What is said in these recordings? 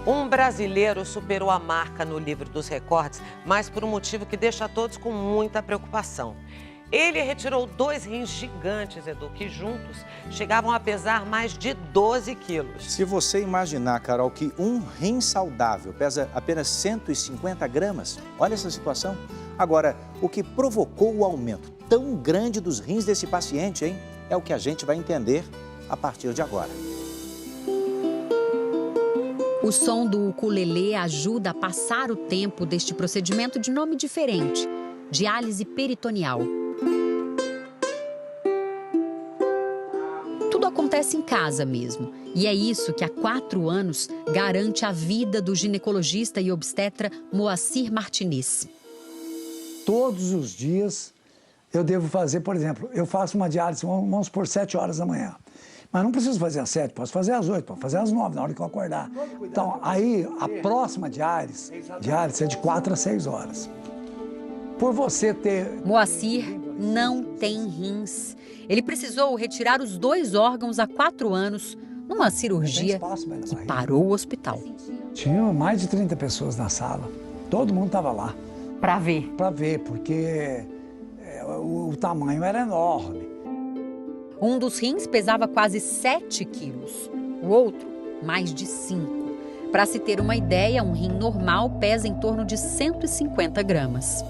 Um brasileiro superou a marca no livro dos recordes, mas por um motivo que deixa todos com muita preocupação. Ele retirou 2 rins gigantes, Edu, que juntos chegavam a pesar mais de 12 quilos. Se você imaginar, Carol, que um rim saudável pesa apenas 150 gramas, olha essa situação. Agora, o que provocou o aumento tão grande dos rins desse paciente, hein? É o que a gente vai entender a partir de agora. O som do ukulele ajuda a passar o tempo deste procedimento de nome diferente, diálise peritoneal. Tudo acontece em casa mesmo. E é isso que há 4 anos garante a vida do ginecologista e obstetra Moacir Martinez. Todos os dias eu devo fazer, por exemplo, eu faço uma diálise, vamos por 7 horas da manhã. Mas não preciso fazer às 7, posso fazer às 8, posso fazer às 9, na hora que eu acordar. Então, aí, a próxima diálise é de 4 a 6 horas. Por você ter... Moacir não tem rins. Ele precisou retirar os 2 órgãos há 4 anos, numa cirurgia, e parou o hospital. Tinha mais de 30 pessoas na sala. Todo mundo estava lá. Para ver? Para ver, porque o tamanho era enorme. Um dos rins pesava quase 7 quilos, o outro mais de 5. Para se ter uma ideia, um rim normal pesa em torno de 150 gramas.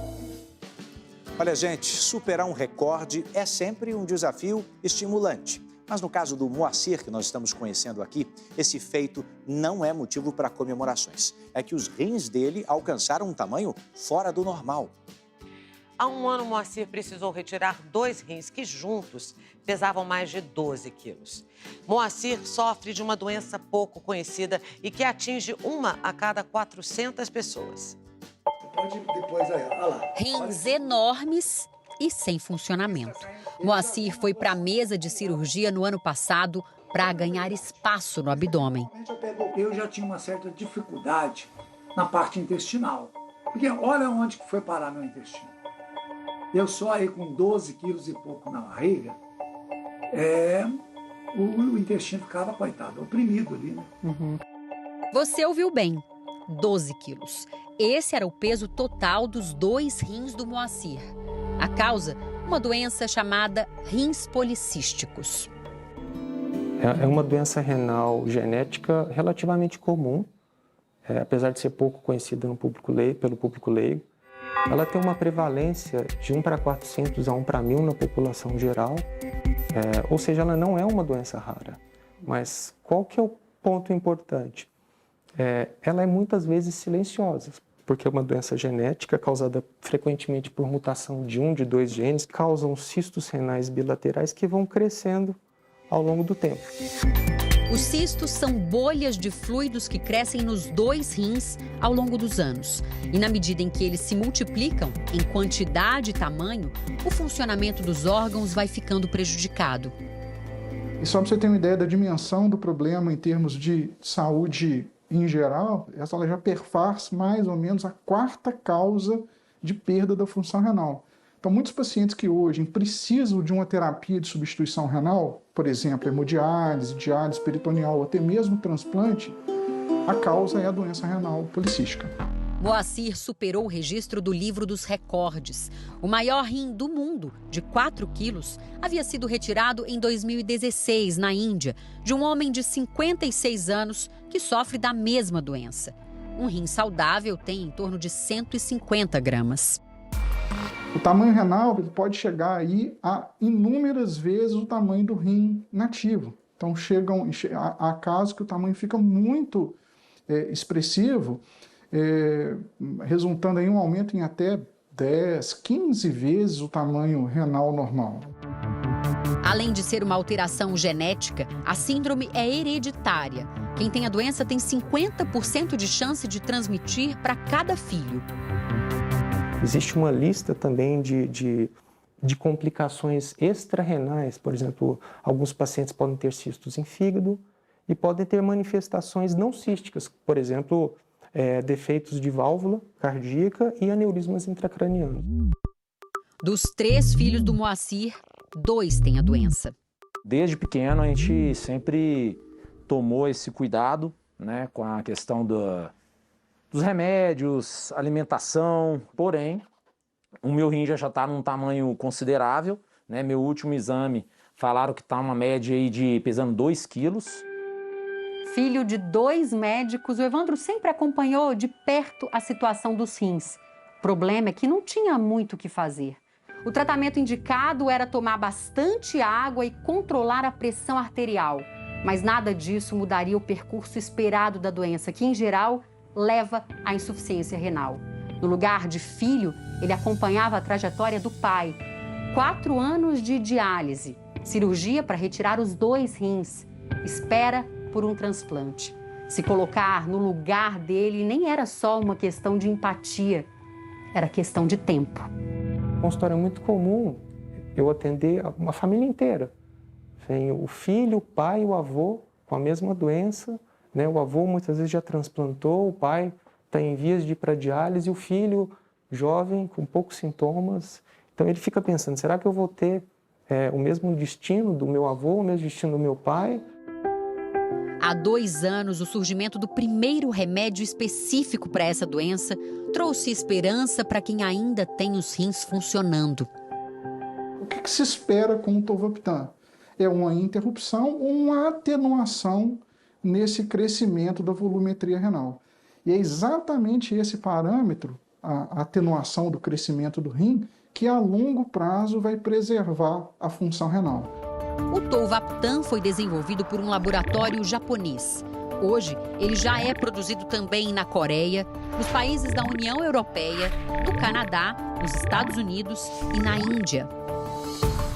Olha, gente, superar um recorde é sempre um desafio estimulante. Mas no caso do Moacir, que nós estamos conhecendo aqui, esse feito não é motivo para comemorações. É que os rins dele alcançaram um tamanho fora do normal. Há um ano, Moacir precisou retirar 2 rins que juntos pesavam mais de 12 quilos. Moacir sofre de uma doença pouco conhecida e que atinge 1 a cada 400 pessoas. Pode depois aí, olha lá. Rins enormes e sem funcionamento. Moacir foi para a mesa de cirurgia no ano passado para ganhar espaço no abdômen. Eu já tinha uma certa dificuldade na parte intestinal. Porque olha onde que foi parar meu intestino. Eu só aí com 12 quilos e pouco na barriga, o intestino ficava, coitado, oprimido ali, né? Você ouviu bem, 12 quilos. Esse era o peso total dos 2 rins do Moacir. A causa, uma doença chamada rins policísticos. É uma doença renal genética relativamente comum, apesar de ser pouco conhecida pelo público leigo. Ela tem uma prevalência de 1 para 400 a 1 para 1000 na população geral, ou seja, ela não é uma doença rara. Mas qual que é o ponto importante? Ela é muitas vezes silenciosa, porque é uma doença genética causada frequentemente por mutação de 1 de 2 genes, causam cistos renais bilaterais que vão crescendo ao longo do tempo. Os cistos são bolhas de fluidos que crescem nos 2 rins ao longo dos anos. E na medida em que eles se multiplicam em quantidade e tamanho, o funcionamento dos órgãos vai ficando prejudicado. E só para você ter uma ideia da dimensão do problema em termos de saúde em geral, ela já perfaz mais ou menos a 4ª causa de perda da função renal. Então, muitos pacientes que hoje precisam de uma terapia de substituição renal, por exemplo, hemodiálise, diálise peritoneal ou até mesmo transplante, a causa é a doença renal policística. Moacir superou o registro do livro dos recordes. O maior rim do mundo, de 4 quilos, havia sido retirado em 2016, na Índia, de um homem de 56 anos que sofre da mesma doença. Um rim saudável tem em torno de 150 gramas. O tamanho renal pode chegar aí a inúmeras vezes o tamanho do rim nativo. Então, há casos que o tamanho fica muito expressivo, resultando em um aumento em até 10, 15 vezes o tamanho renal normal. Além de ser uma alteração genética, a síndrome é hereditária. Quem tem a doença tem 50% de chance de transmitir para cada filho. Existe uma lista também de complicações extrarrenais. Por exemplo, alguns pacientes podem ter cistos em fígado e podem ter manifestações não císticas, por exemplo, defeitos de válvula cardíaca e aneurismas intracranianos. Dos 3 filhos do Moacir, 2 têm a doença. Desde pequeno a gente sempre tomou esse cuidado, né, com a questão dos remédios, alimentação, porém, o meu rim já está num tamanho considerável, né? Meu último exame falaram que está uma média aí de pesando 2 quilos. Filho de 2 médicos, o Evandro sempre acompanhou de perto a situação dos rins. O problema é que não tinha muito o que fazer. O tratamento indicado era tomar bastante água e controlar a pressão arterial. Mas nada disso mudaria o percurso esperado da doença, que, em geral, leva à insuficiência renal. No lugar de filho, ele acompanhava a trajetória do pai. 4 anos de diálise, cirurgia para retirar os 2 rins, espera por um transplante. Se colocar no lugar dele nem era só uma questão de empatia, era questão de tempo. Uma história muito comum eu atender uma família inteira. Tem o filho, o pai e o avô com a mesma doença, né? O avô muitas vezes já transplantou, o pai está em vias de ir para diálise, o filho jovem com poucos sintomas. Então ele fica pensando, será que eu vou ter o mesmo destino do meu avô, o mesmo destino do meu pai? Há 2 anos, o surgimento do primeiro remédio específico para essa doença trouxe esperança para quem ainda tem os rins funcionando. O que se espera com o Tolvaptan? É uma interrupção ou uma atenuação nesse crescimento da volumetria renal. E é exatamente esse parâmetro, a atenuação do crescimento do rim, que a longo prazo vai preservar a função renal. O Tolvaptan foi desenvolvido por um laboratório japonês. Hoje, ele já é produzido também na Coreia, nos países da União Europeia, no Canadá, nos Estados Unidos e na Índia.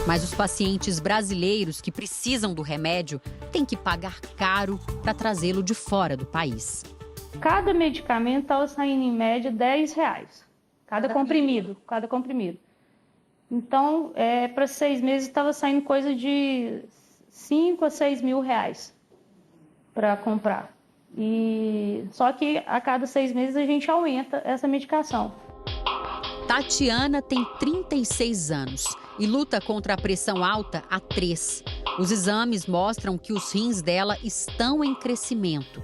Mas os pacientes brasileiros que precisam do remédio têm que pagar caro para trazê-lo de fora do país. Cada medicamento estava saindo em média R$10. Cada comprimido. Então, para 6 meses estava saindo coisa de 5 a 6 mil reais para comprar. Só que a cada 6 meses a gente aumenta essa medicação. Tatiana tem 36 anos e luta contra a pressão alta há 3. Os exames mostram que os rins dela estão em crescimento.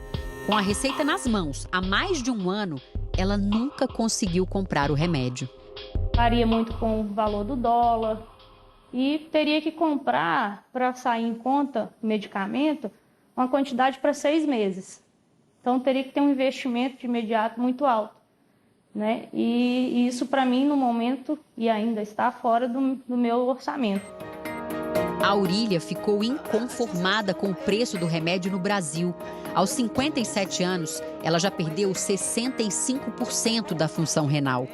Com a receita nas mãos há mais de 1 ano, ela nunca conseguiu comprar o remédio. Varia muito com o valor do dólar e teria que comprar, para sair em conta o medicamento, uma quantidade para 6 meses. Então teria que ter um investimento de imediato muito alto, né? E isso para mim no momento e ainda está fora do meu orçamento. A Aurília ficou inconformada com o preço do remédio no Brasil. Aos 57 anos, ela já perdeu 65% da função renal.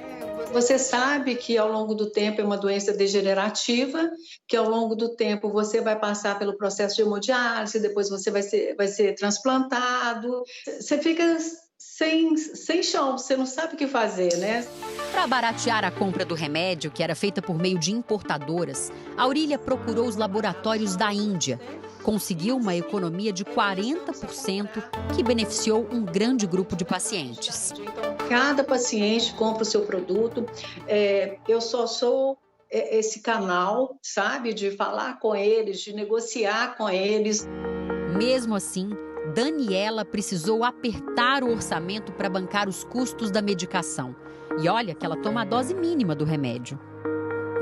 Você sabe que ao longo do tempo é uma doença degenerativa, que ao longo do tempo você vai passar pelo processo de hemodiálise, depois você vai ser transplantado. Você fica sem chão, você não sabe o que fazer, né? Para baratear a compra do remédio, que era feita por meio de importadoras, a Aurília procurou os laboratórios da Índia. Conseguiu uma economia de 40%, que beneficiou um grande grupo de pacientes. Cada paciente compra o seu produto. Eu só sou esse canal, sabe, de falar com eles, de negociar com eles. Mesmo assim, Daniela precisou apertar o orçamento para bancar os custos da medicação. E olha que ela toma a dose mínima do remédio.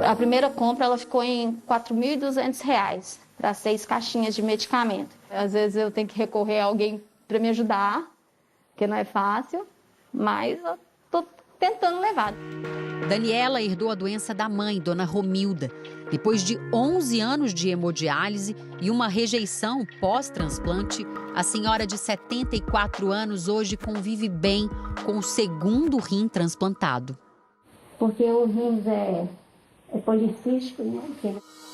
A primeira compra ela ficou em R$ 4.200 para 6 caixinhas de medicamento. Às vezes eu tenho que recorrer a alguém para me ajudar, porque não é fácil, mas eu estou tentando levar. Daniela herdou a doença da mãe, Dona Romilda. Depois de 11 anos de hemodiálise e uma rejeição pós-transplante, a senhora de 74 anos hoje convive bem com o 2º rim transplantado. Porque o rins é policístico, né?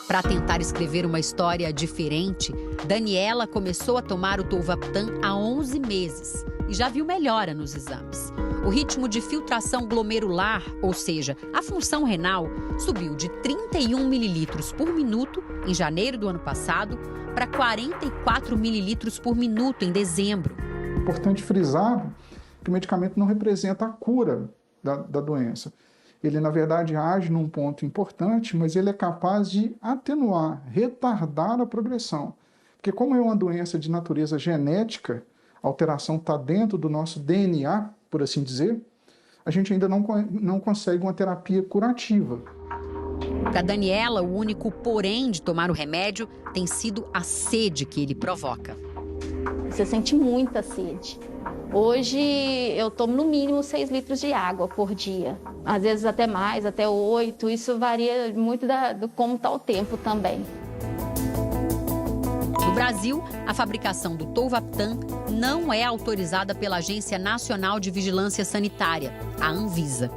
Para tentar escrever uma história diferente, Daniela começou a tomar o Tolvaptan há 11 meses e já viu melhora nos exames. O ritmo de filtração glomerular, ou seja, a função renal, subiu de 31 mililitros por minuto em janeiro do ano passado para 44 mililitros por minuto em dezembro. É importante frisar que o medicamento não representa a cura da doença. Ele, na verdade, age num ponto importante, mas ele é capaz de atenuar, retardar a progressão. Porque como é uma doença de natureza genética, a alteração está dentro do nosso DNA, por assim dizer, a gente ainda não consegue uma terapia curativa. Para Daniela, o único porém de tomar o remédio tem sido a sede que ele provoca. Você sente muita sede. Hoje eu tomo no mínimo 6 litros de água por dia. Às vezes até mais, até 8. Isso varia muito do como está o tempo também. No Brasil, a fabricação do Tolvaptan não é autorizada pela Agência Nacional de Vigilância Sanitária, a Anvisa.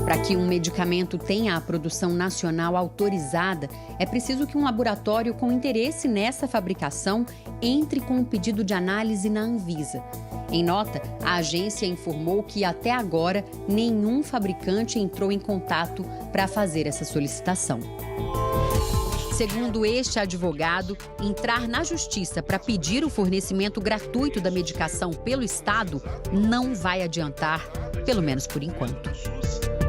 Para que um medicamento tenha a produção nacional autorizada, é preciso que um laboratório com interesse nessa fabricação entre com um pedido de análise na Anvisa. Em nota, a agência informou que até agora nenhum fabricante entrou em contato para fazer essa solicitação. Segundo este advogado, entrar na justiça para pedir o fornecimento gratuito da medicação pelo Estado não vai adiantar, pelo menos por enquanto.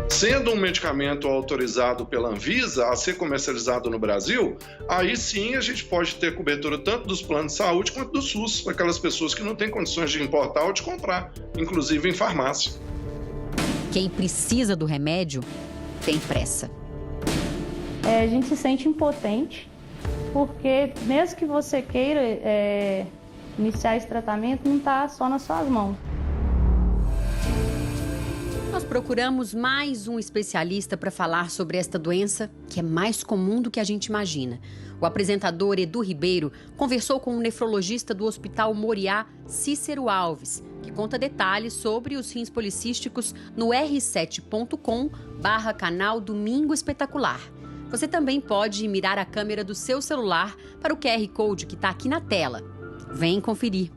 Sendo um medicamento autorizado pela Anvisa a ser comercializado no Brasil, aí sim a gente pode ter cobertura tanto dos planos de saúde quanto do SUS, para aquelas pessoas que não têm condições de importar ou de comprar, inclusive em farmácia. Quem precisa do remédio tem pressa. A gente se sente impotente, porque mesmo que você queira iniciar esse tratamento, não está só nas suas mãos. Nós procuramos mais um especialista para falar sobre esta doença, que é mais comum do que a gente imagina. O apresentador Edu Ribeiro conversou com o nefrologista do Hospital Moriá, Cícero Alves, que conta detalhes sobre os rins policísticos no r7.com/canal Domingo Espetacular. Você também pode mirar a câmera do seu celular para o QR Code que está aqui na tela. Vem conferir.